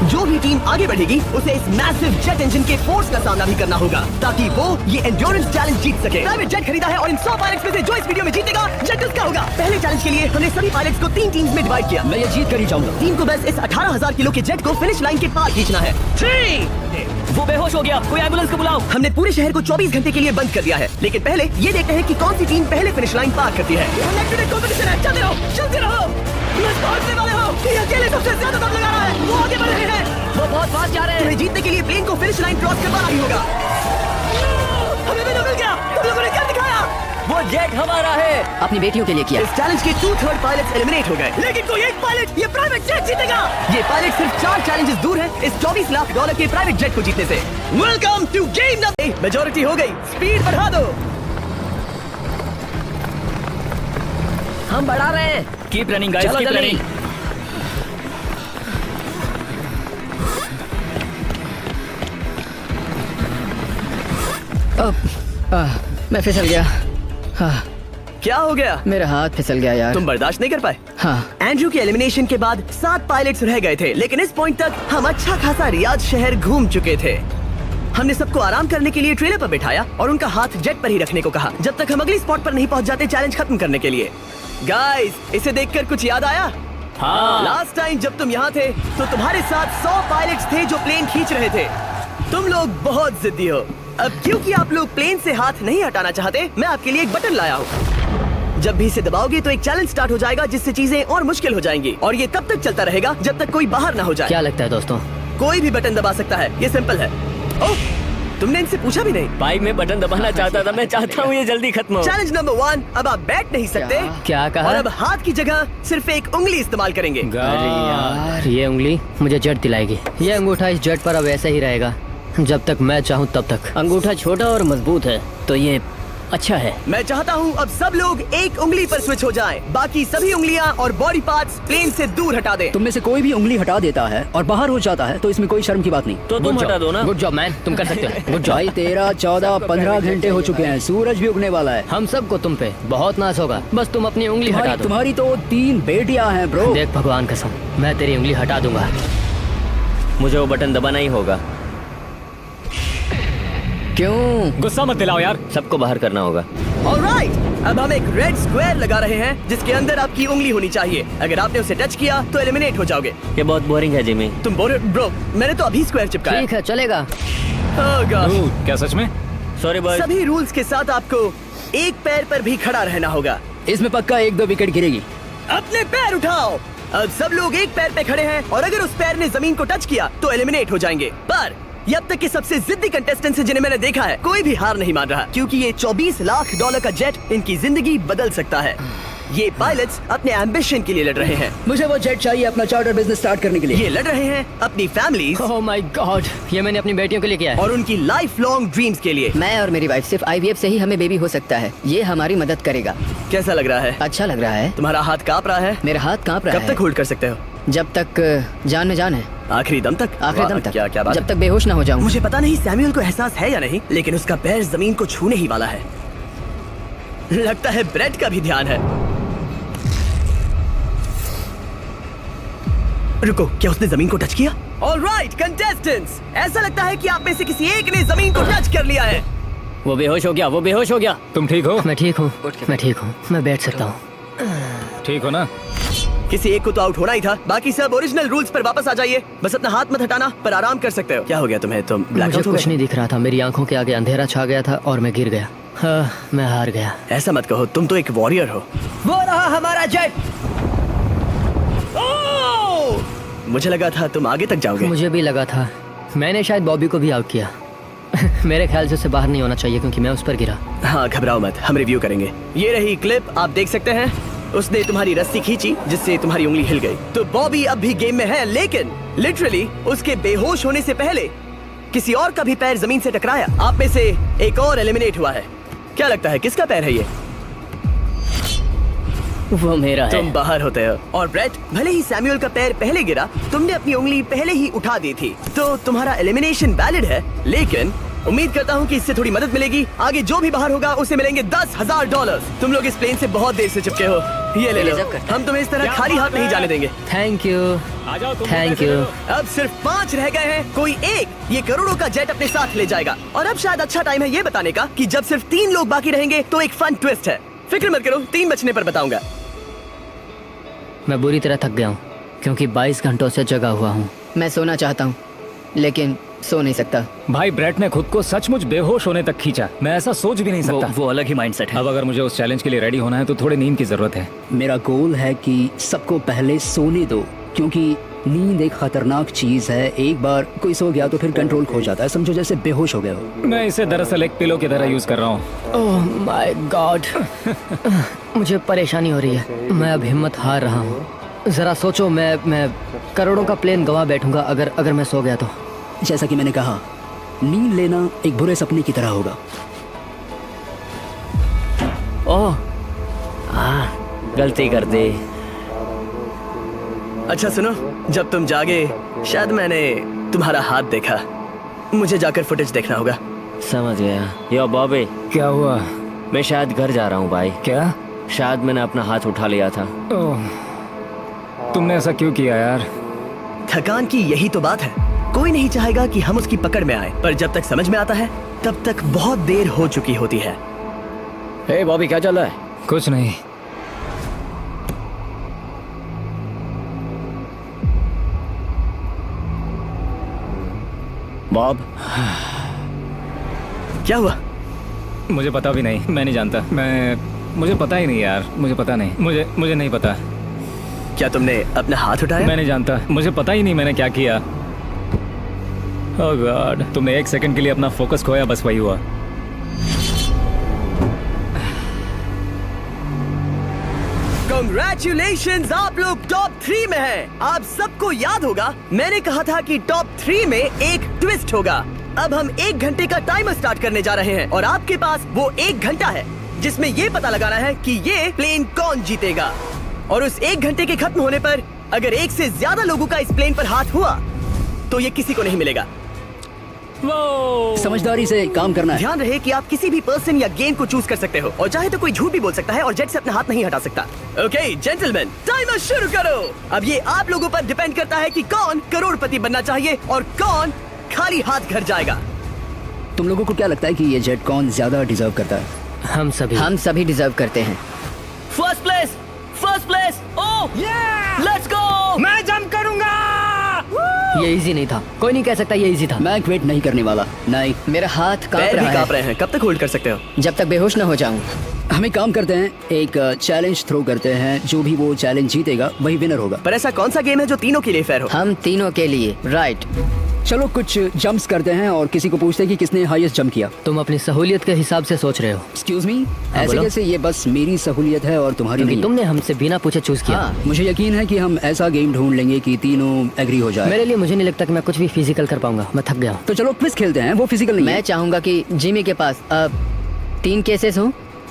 जो भी टीम आगे बढ़ेगी उसे इस मैसिव जेट इंजन के फोर्स का सामना भी करना होगा ताकि वो ये एंड्योरेंस चैलेंज जीत सके। प्राइवेट जेट खरीदा है और इन 100 पायलट्स में से जो इस वीडियो में जीतेगा जेट उसका होगा। पहले चैलेंज के लिए हमने सभी पायलट्स को 3 टीम्स में डिवाइड किया। मैं ये जीत कर ही जाऊंगा। टीम को बस इस 18,000 किलो के जेट को फिनिश लाइन के पार खींचना है। 3 वो बेहोश हो गया, कोई एम्बुलेंस को बुलाओ। हमने पूरे शहर को 24 घंटे के लिए बंद कर दिया है, लेकिन पहले ये देखते हैं कि कौन सी टीम पहले फिनिश लाइन पार करती है। कंपटीशन है, चलते रहो, चलते रहो। पहुंचने वाले हो, ये अकेले सबसे ज्यादा दम लगा रहा है। वो आगे बढ़ रहे हैं, वो बहुत फास्ट जा रहे हैं। तुम्हें जीतने के लिए प्लेन को फिनिश लाइन क्रॉस करवाना ही होगा। हमें भी मिल गया। तुम लोगों ने क्या दिखाया? वो जेट हमारा है। अपनी बेटियों के लिए किया। इस चैलेंज के 2/3 पायलट्स एलिमिनेट हो गए, लेकिन कोई एक पायलट ये प्राइवेट जेट जीतेगा। ये पायलट सिर्फ 4 चैलेंजेस दूर है इस $24 लाख के प्राइवेट जेट को जीतने से। Welcome to game number. Majority हो गई, स्पीड बढ़ा दो। हम बढ़ा रहे हैं। Keep running guys, keep running. मैं फिसल गया। क्या हो गया? मेरा हाथ फिसल गया यार। तुम बर्दाश्त नहीं कर पाए? हाँ। एंड्रू के एलिमिनेशन के बाद 7 पायलट्स रह गए थे, लेकिन इस पॉइंट तक हम अच्छा खासा रियाद शहर घूम चुके थे। हमने सबको आराम करने के लिए ट्रेलर पर बिठाया और उनका हाथ जेट पर ही रखने को कहा जब तक हम अगली स्पॉट पर नहीं पहुंच जाते चैलेंज खत्म करने के लिए। गाइस, इसे देखकर कुछ याद आया? हाँ। लास्ट टाइम जब तुम यहाँ थे तो तुम्हारे साथ 100 पायलट्स थे जो प्लेन खींच रहे थे। तुम लोग बहुत जिद्दी हो। अब क्योंकि आप लोग प्लेन से हाथ नहीं हटाना चाहते, मैं आपके लिए एक बटन लाया हूँ। जब भी इसे दबाओगे तो एक चैलेंज स्टार्ट हो जाएगा जिससे चीजें और मुश्किल हो जाएंगी, और ये तब तक चलता रहेगा जब तक कोई बाहर ना हो जाए। क्या लगता है दोस्तों? कोई भी बटन दबा सकता है, ये सिंपल है। ओह, तुमने इनसे पूछा भी नहीं। बाइक में बटन दबाना चाहता था, मैं चाहता हूँ ये जल्दी खत्म हो। चैलेंज नंबर 1, अब आप बैठ नहीं सकते। क्या कहा? और अब हाथ की जगह सिर्फ एक उंगली इस्तेमाल करेंगे। अरे यार, ये उंगली मुझे जेट दिलाएगी। ये अंगूठा इस जेट पर अब ऐसे ही रहेगा जब तक मैं चाहूँ तब तक। अंगूठा छोटा और मजबूत है तो ये अच्छा है। मैं चाहता हूँ अब सब लोग एक उंगली पर स्विच हो जाएं। बाकी सभी उंगलियां और बॉडी पार्ट्स प्लेन से दूर हटा दें। तुम में से कोई भी उंगली हटा देता है और बाहर हो जाता है तो इसमें कोई शर्म की बात नहीं। तो तुम हटा दो ना। गुड जॉब मैन, तुम कर सकते हो। Good job. भाई 13, 14, 15 घंटे हो चुके हैं, सूरज भी उगने वाला है। हम सबको तुम पे बहुत नाज होगा, बस तुम अपनी उंगली हटा दो। तुम्हारी तो 3 बेटियां हैं ब्रो। देख भगवान कसम, मैं तेरी उंगली हटा दूंगा। मुझे वो बटन दबाना ही होगा। क्यों? गुस्सा मत दिलाओ यार, सबको बाहर करना होगा। ऑलराइट, अब हम एक रेड स्क्वायर लगा रहे हैं जिसके अंदर आपकी उंगली होनी चाहिए। अगर आपने उसे टच किया तो एलिमिनेट हो जाओगे। ये बहुत बोरिंग है जिमी। तुम ब्रो, मैंने तो अभी स्क्वायर चिपकाया। ठीक है, चलेगा। Oh gosh। क्या सच में? Sorry boy. सभी रूल्स के साथ आपको एक पैर पर भी खड़ा रहना होगा। इसमें पक्का 1-2 विकेट गिरेगी। अपने पैर उठाओ। अब सब लोग एक पैर पे खड़े हैं और अगर उस पैर ने जमीन को टच किया तो एलिमिनेट हो जाएंगे। पर ये अब तक के सबसे जिद्दी कंटेस्टेंट्स जिन्हें मैंने देखा है, कोई भी हार नहीं मान रहा क्योंकि ये $24 लाख का जेट इनकी जिंदगी बदल सकता है। ये पायलट्स अपने एम्बिशन के लिए लड़ रहे हैं। मुझे वो जेट चाहिए अपना चार्टर बिजनेस स्टार्ट करने के लिए। ये लड़ रहे हैं अपनी फैमिलीज ओह माय गॉड, ये मैंने अपनी बेटियों के लिए किया है। और उनकी लाइफ लॉन्ग ड्रीम्स के लिए। मैं और मेरी वाइफ सिर्फ IVF से ही हमें बेबी हो सकता है। ये हमारी मदद करेगा। कैसा लग रहा है? अच्छा लग रहा है। तुम्हारा हाथ कांप रहा है? मेरा हाथ कांप रहा कब है। तक होल्ड कर सकते हो? जब तक जान में जान है। आखिरी दम तक? आखिरी वाह, दम तक। क्या बात जब है। तक बेहोश ना हो जाऊं। मुझे पता नहीं सैमुअल को एहसास है या नहीं, लेकिन उसका पैर जमीन को छूने ही वाला है। लगता है ब्रेड का भी ध्यान है। रुको, क्या उसने जमीन को टच किया? ऑलराइट कंटेस्टेंट्स, ऐसा लगता है कि आप में से किसी एक ने जमीन को टच कर लिया है। वो बेहोश हो गया, वो बेहोश हो गया। तुम ठीक हो? मैं ठीक हूँ, मैं ठीक हूँ, मैं बैठ सकता हूँ। ठीक हो ना? किसी एक को तो आउट होना ही था। बाकी सब ओरिजिनल रूल्स पर वापस आ जाइए। बस अपना हाथ मत हटाना, पर आराम कर सकते हो। क्या हो गया तुम्हें? तुम मुझे ब्लैकआउट हो कुछ गए? नहीं दिख रहा था, मेरी आंखों के आगे अंधेरा छा गया था और मैं गिर गया। हाँ, मैं हार गया। ऐसा मत कहो, तुम तो एक वॉरियर हो। वो रहा हमारा जेट। मुझे लगा था तुम आगे तक जाओगे। मुझे भी लगा था। मैंने शायद बॉबी को भी आउट किया। मेरे ख्याल से उसे बाहर नहीं होना चाहिए क्योंकि मैं उस पर गिरा। हाँ, घबराओ मत, हम रिव्यू करेंगे। ये रही क्लिप, आप देख सकते हैं। उसने तुम्हारी रस्सी खींची जिससे तुम्हारी उंगली हिल गई। तो बॉबी अब भी गेम में है, लेकिन लिटरली उसके बेहोश होने से पहले किसी और का भी पैर जमीन से टकराया। आप में से एक और एलिमिनेट हुआ है। क्या लगता है किसका पैर है ये? वो मेरा है। तुम बाहर होते हो। और ब्रेट, भले ही सैमुअल का पैर पहले गिरा, तुमने अपनी उंगली पहले ही उठा दी थी, तो तुम्हारा एलिमिनेशन वैलिड है। लेकिन उम्मीद करता हूँ कि इससे थोड़ी मदद मिलेगी। आगे जो भी बाहर होगा उसे मिलेंगे $10,000। तुम लोग इस प्लेन से बहुत देर से चिपके हो, ये ले लो। रिजर्व करते हैं। हम तुम्हें इस तरह खाली हाथ नहीं जाने देंगे। Thank you, thank you. अब सिर्फ 5 रह गए हैं, कोई एक ये करोड़ों का जेट अपने साथ ले जाएगा। और अब शायद अच्छा टाइम है ये बताने का कि जब सिर्फ 3 लोग बाकी रहेंगे तो एक फन ट्विस्ट है। फिक्र मत करो, 3 बचने पर बताऊंगा। मैं बुरी तरह थक गया हूँ क्योंकि 22 घंटों से जगा हुआ हूँ। मैं सोना चाहता हूँ लेकिन सो नहीं सकता। भाई ब्रेट ने खुद को सचमुच बेहोश होने तक खींचा। मैं ऐसा सोच भी नहीं सकता। वो अलग ही माइंडसेट है। अब अगर मुझे उस चैलेंज के लिए रेडी होना है तो थोड़ी नींद की जरूरत है। मेरा गोल है कि सबको पहले सोने दो, क्योंकि नींद एक खतरनाक चीज है। एक बार कोई सो गया तो फिर कंट्रोल खो जाता है, समझो जैसे बेहोश हो गए हो। मैं इसे दरअसल एक पिलो की तरह यूज कर रहा हूँ। ओह माय गॉड, मुझे परेशानी हो रही है। मैं अब हिम्मत हार रहा हूँ। जरा सोचो, मैं करोड़ों का प्लेन गवा बैठूंगा अगर मैं सो गया तो। जैसा कि मैंने कहा, नींद लेना एक बुरे सपने की तरह होगा। ओह, गलती कर दी। अच्छा सुनो, जब तुम जागे शायद मैंने तुम्हारा हाथ देखा। मुझे जाकर फुटेज देखना होगा। समझ गया। यो बॉबी, क्या हुआ? मैं शायद घर जा रहा हूँ भाई। क्या? शायद मैंने अपना हाथ उठा लिया था। ओह, तुमने ऐसा क्यों किया यार? थकान की यही तो बात है। कोई नहीं चाहेगा कि हम उसकी पकड़ में आए, पर जब तक समझ में आता है तब तक बहुत देर हो चुकी होती है। हे बॉबी, क्या चल रहा है? कुछ नहीं। बॉब, क्या हुआ? मुझे पता भी नहीं, मैं नहीं जानता। मुझे पता ही नहीं यार, मुझे पता नहीं। मुझे नहीं पता। क्या तुमने अपना हाथ उठाया? मैं नहीं जानता, मुझे पता ही नहीं मैंने क्या किया। ओह गॉड, तुमने 1 सेकंड के लिए अपना फोकस खोया, बस वही हुआ। Congratulations, आप लोग टॉप 3 में हैं। आप सबको याद होगा मैंने कहा था कि टॉप 3 में एक ट्विस्ट होगा। अब हम 1 घंटे का टाइमर स्टार्ट करने जा रहे हैं और आपके पास वो 1 घंटा है जिसमें ये पता लगाना है कि ये प्लेन कौन जीतेगा। और उस 1 घंटे के खत्म होने पर अगर 1 से ज्यादा लोगों का इस प्लेन पर हाथ हुआ तो ये किसी को नहीं मिलेगा। समझदारी से काम करना है। ध्यान रहे कि आप किसी भी पर्सन या गेम को चूज कर सकते हो और चाहे तो कोई झूठ भी बोल सकता है और जेट से अपना हाथ नहीं हटा सकता। ओके जेंटलमैन, टाइमर शुरू करो। अब ये आप लोगों पर डिपेंड करता है कि कौन करोड़पति बनना चाहिए और कौन खाली हाथ घर जाएगा। तुम लोगों को क्या लगता है कि ये जेट कौन ज्यादा डिजर्व करता है? हम सभी डिजर्व करते हैं। First place. Oh let's go. मैं जंप करूंगा। ये इजी नहीं था, कोई नहीं कह सकता ये इजी था। मैं क्विट नहीं करने वाला। नहीं, मेरा हाथ कांप पैर भी रहा कांप है। रहे हैं। कब तक होल्ड कर सकते हो? जब तक बेहोश न हो जाऊं। हम एक काम करते हैं, एक चैलेंज थ्रो करते हैं। जो भी वो चैलेंज जीतेगा वही विनर होगा। पर ऐसा कौन सा गेम है जो तीनों के लिए फेयर हो? हम तीनों के लिए, राइट। चलो कुछ जंप्स करते हैं और किसी को पूछते हैं कि किसने हाईएस्ट जंप किया। तुम अपनी सहूलियत के हिसाब से सोच रहे हो। एक्सक्यूज मी, ऐसे बोलो। कैसे? ये बस मेरी सहूलियत है और तुम्हारी क्योंकि नहीं। तुमने हमसे बिना पूछे चूज किया। हाँ, मुझे यकीन है कि हम ऐसा गेम ढूंढ लेंगे कि तीनों एग्री हो जाए। मेरे लिए मुझे नहीं लगता कि मैं कुछ भी फिजिकल कर पाऊंगा। मैं थक गया हूँ। तो चलो क्विज खेलते हैं। वो फिजिकल नहीं मैं है। चाहूंगा कि जिमी के पास अब 3 केसेस हों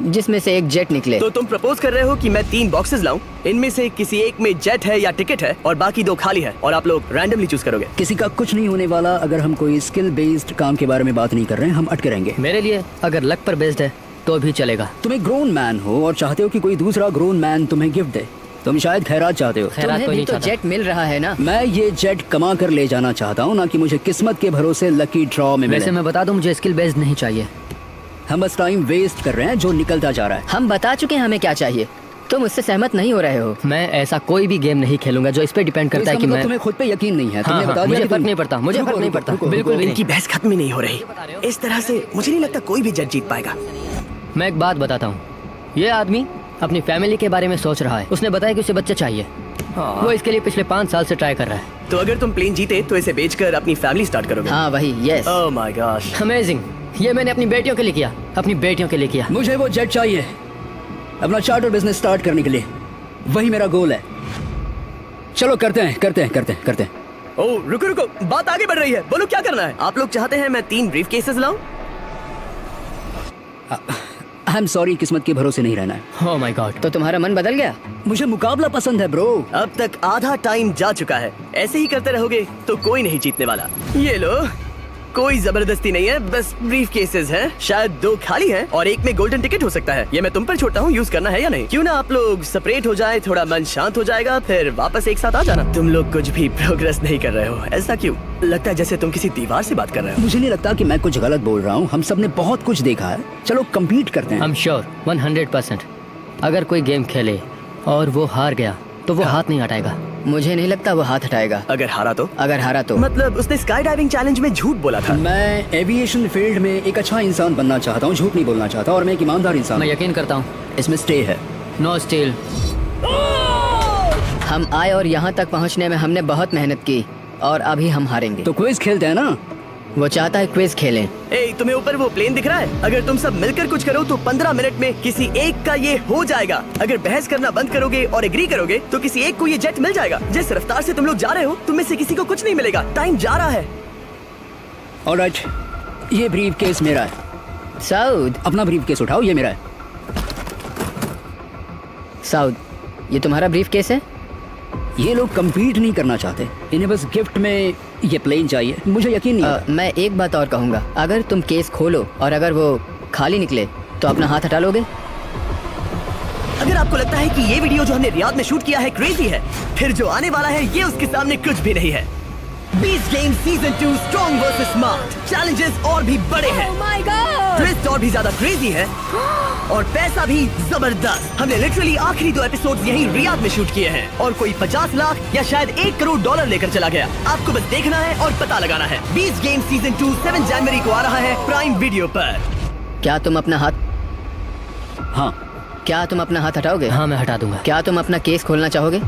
जिसमें से एक जेट निकले। तो तुम प्रपोज कर रहे हो कि मैं 3 बॉक्सेस लाऊं, इनमें से किसी एक में जेट है या टिकट है और बाकी 2 खाली है और आप लोग रैंडमली चूज करोगे। किसी का कुछ नहीं होने वाला। अगर हम कोई स्किल बेस्ड काम के बारे में बात नहीं कर रहे हैं, हम अटके रहेंगे। मेरे लिए अगर लक पर बेस्ड है तो भी चलेगा। तुम एक ग्रोन मैन हो और चाहते हो कि कोई दूसरा ग्रोन मैन तुम्हें गिफ्ट दे। तुम शायद खैरात चाहते हो। खैरात तुम्हें कोई भी नहीं तो चाहता। जेट मिल रहा है ना। मैं ये जेट कमा कर ले जाना चाहता हूँ, ना कि मुझे किस्मत के भरोसे लकी ड्रॉ में वैसे मिले। मैं बता दूं, मुझे स्किल बेस्ड नहीं चाहिए। हम बस टाइम वेस्ट कर रहे हैं जो निकलता जा रहा है। हम बता चुके हैं हमें क्या चाहिए। तुम उससे सहमत नहीं हो रहे हो। मैं ऐसा कोई भी गेम नहीं खेलूंगा जो इस पे डिपेंड तो करता है इसका कि मतलब मैं तुम्हें खुद पे यकीन नहीं है। तुमने हाँ, बता हाँ, दिया मुझे कि फर्क तुम- नहीं पड़ता। मुझे रुको, फर्क नहीं रुको, पड़ता। रुको, बिल्कुल भी इनकी नहीं। बहस खत्म ही नहीं हो रही। इस तरह से मुझे नहीं लगता कोई भी जेट जीत पाएगा। मैं एक बात बताता हूँ। ये आदमी अपनी फैमिली के बारे में सोच रहा है। उसने बताया कि उसे बच्चे चाहिए। वो इसके लिए पिछले 5 साल से ट्राई कर रहा है। तो अगर तुम प्लेन जीते तो इसे बेचकर अपनी फैमिली स्टार्ट करोगे। हाँ वही, yes. Oh my gosh. Amazing. ये मैंने अपनी बेटियों के लिए किया। अपनी बेटियों के लिए किया। मुझे वो जेट चाहिए अपना चार्टर बिजनेस स्टार्ट करने के लिए। वही मेरा गोल है। चलो करते हैं। ओह रुको, बात आगे बढ़ रही है। बोलो क्या करना है? आप लोग चाहते हैं मैं 3 ब्रीफ केसेस लाऊं? आई एम सॉरी, किस्मत के भरोसे नहीं रहना है। Oh my God. तो तुम्हारा मन बदल गया? मुझे मुकाबला पसंद है ब्रो। अब तक आधा टाइम जा चुका है। ऐसे ही करते रहोगे तो कोई नहीं जीतने वाला। ये लो कोई जबरदस्ती नहीं है, बस ब्रीफ केसेस हैं। शायद 2 खाली हैं और एक में गोल्डन टिकट हो सकता है। ये मैं तुम पर छोड़ता हूँ, यूज करना है या नहीं। क्यों ना आप लोग सेपरेट हो जाए, थोड़ा मन शांत हो जाएगा, फिर वापस एक साथ आ जाना। तुम लोग कुछ भी प्रोग्रेस नहीं कर रहे हो, ऐसा क्यों? लगता है जैसे तुम किसी दीवार से बात कर रहे हो। मुझे नहीं लगता कि मैं कुछ गलत बोल रहा हूँ। हम सब ने बहुत कुछ देखा है। चलो कम्पीट करते हैं। I am sure 100%। अगर कोई गेम खेले और वो हार गया तो वो हाथ नहीं हटाएगा। मुझे नहीं लगता वो हाथ हटाएगा। अगर हारा तो? अगर हारा तो मतलब उसने स्काई डाइविंग चैलेंज में झूठ बोला था। मैं एविएशन फील्ड में एक अच्छा इंसान बनना चाहता हूँ, झूठ नहीं बोलना चाहता, और मैं एक ईमानदार इंसान मैं हूँ। यकीन करता हूँ। इसमें स्टे है। No steal. हम आए और यहाँ तक पहुँचने में हमने बहुत मेहनत की और अभी हम हारेंगे। तो क्विज खेलते हैं ना? वो चाहता है क्विज खेलें। ए, तुम्हें ऊपर वो प्लेन दिख रहा है? अगर तुम सब मिलकर कुछ करो तो 15 मिनट में किसी एक का ये हो जाएगा। अगर बहस करना बंद करोगे और एग्री करोगे तो किसी एक को ये जेट मिल जाएगा। जिस रफ्तार से तुम लोग जा रहे हो, तुम में से किसी को कुछ नहीं मिलेगा। टाइम जा रहा है। ऑलराइट, ये ब्रीफ केस मेरा है। साउद, अपना ब्रीफ केस उठाओ, ये मेरा है। साउद, ये तुम्हारा ब्रीफ केस है? ये लोग कम्पीट नहीं करना चाहते, इन्हें बस गिफ्ट में ये प्लेन चाहिए। मुझे यकीन नहीं आता। मैं एक बात और कहूँगा, अगर तुम केस खोलो और अगर वो खाली निकले तो अपना हाथ हटा लोगे? अगर आपको लगता है कि ये वीडियो जो हमने रियाद में शूट किया है क्रेजी है, फिर जो आने वाला है ये उसके सामने कुछ भी नहीं है। बीस game season 2 strong versus smart. Challenges और भी बड़े हैं। ट्विस्ट और भी ज्यादा क्रेजी है और पैसा भी जबरदस्त। हमने लिटरली आखिरी 2 एपिसोड्स यहीं रियाद में शूट किए हैं और कोई 50 लाख या शायद 1 करोड़ डॉलर लेकर चला गया। आपको बस देखना है और पता लगाना है। 20 गेम सीजन 2 7 जनवरी को आ रहा है प्राइम वीडियो पर। क्या तुम अपना हाथ हाँ, क्या तुम अपना हाथ हटाओगे? हाँ, मैं हटा दूंगा। क्या तुम अपना केस खोलना चाहोगे?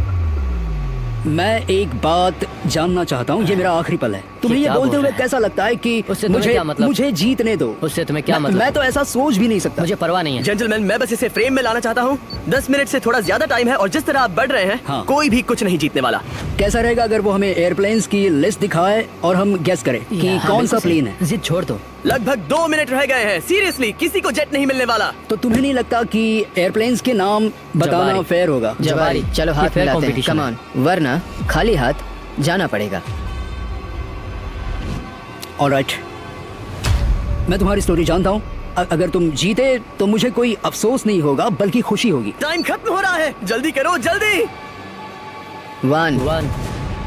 मैं एक बात जानना चाहता हूँ, ये मेरा आखिरी पल है। तुम्हें ये क्या बोलते बोल हुए रहे हैं? कैसा लगता है कि उससे तुम्हें मुझे क्या मतलब? मुझे जीतने दो? उससे तुम्हें क्या मैं- मतलब? मैं तो ऐसा सोच भी नहीं सकता। मुझे परवाह नहीं है। जेंटलमैन, मैं बस इसे फ्रेम में लाना चाहता हूँ। 10 मिनट से थोड़ा ज्यादा टाइम है और जिस तरह आप बढ़ रहे हैं, हाँ। कोई भी कुछ नहीं जीतने वाला। कैसा रहेगा अगर वो हमें एयरप्लेन्स की लिस्ट दिखाए और हम गेस करें कि हाँ, कौन सा बिल्कुल सही। प्लेन है? जिद छोड़ दो। लगभग 2 मिनट रह गए हैं। सीरियसली, किसी को जेट नहीं मिलने वाला। तो तुम्हें नहीं लगता कि एयरप्लेन्स के नाम बताना जवारी। फेयर होगा? जवारी, चलो ये हाथ fair मिलाते हैं। competition कम है। ऑन, वरना खाली हाथ जाना पड़ेगा। ऑलराइट, मैं तुम्हारी स्टोरी जानता हूँ। अगर तुम जीते तो मुझे कोई अफसोस नहीं होगा बल्कि खुशी होगी। टाइम खत्म हो रहा है, जल्दी करो, जल्दी। 1 1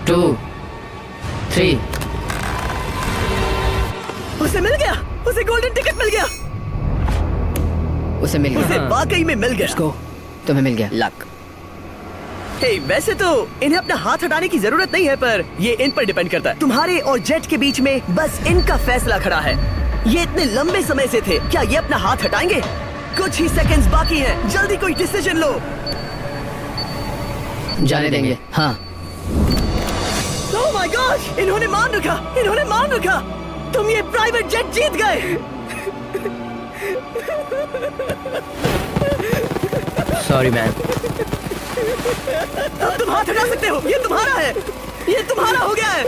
2 3। उसे मिल गया, उसे गोल्डन टिकट मिल गया। उसे मिल उसे गया। वाकई में मिल गया। इसको तुम्हें मिल गया। लक। हे, वैसे तो इन्हें अपना हाथ हटाने की जरूरत नहीं है, पर ये इन पर डिपेंड करता है। तुम्हारे और जेट के बीच में बस इनका फैसला खड़ा है। ये इतने लंबे समय से थे, क्या ये अपना हाथ हटाएंगे? कुछ ही सेकंड्स बाकी हैं, जल्दी कोई डिसीजन लो। जाने देंगे। हाँ। ओह माय गॉड, इन्होंने मान रखा, इन्होंने मान रखा। तुम ये प्राइवेट जेट जीत गए। Sorry man. अब तुम हाथ हटा सकते हो, ये तुम्हारा है, ये तुम्हारा हो गया है।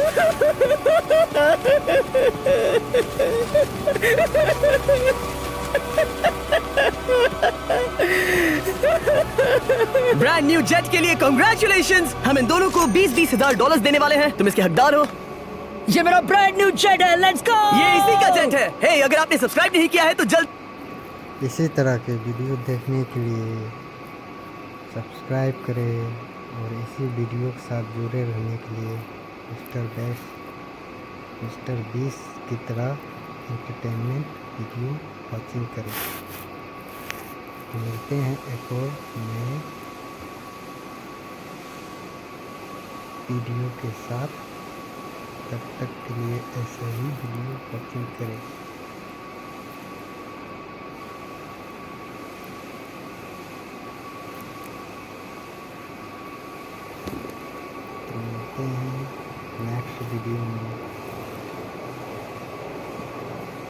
ब्रांड न्यू जेट के लिए कांग्रेचुलेशंस। हम इन दोनों को 20-20 हजार डॉलर देने वाले हैं। तुम इसके हकदार हो। ये मेरा ब्रांड न्यू जेट है, लेट्स गो। ये इसी का जेट है। हे, अगर आपने सब्सक्राइब नहीं किया है तो जल्द इसी तरह के वीडियो देखने के लिए सब्सक्राइब करें और इसी वीडियो के साथ जुड़े रहने के लिए मिस्टर बीस की तरह एंटरटेनमेंट वीडियो वॉचिंग करें। मिलते हैं एक और नए वीडियो के साथ। तब तक के लिए ऐसे ही वीडियो वॉचिंग करें। मिलते हैं नेक्स्ट वीडियो में।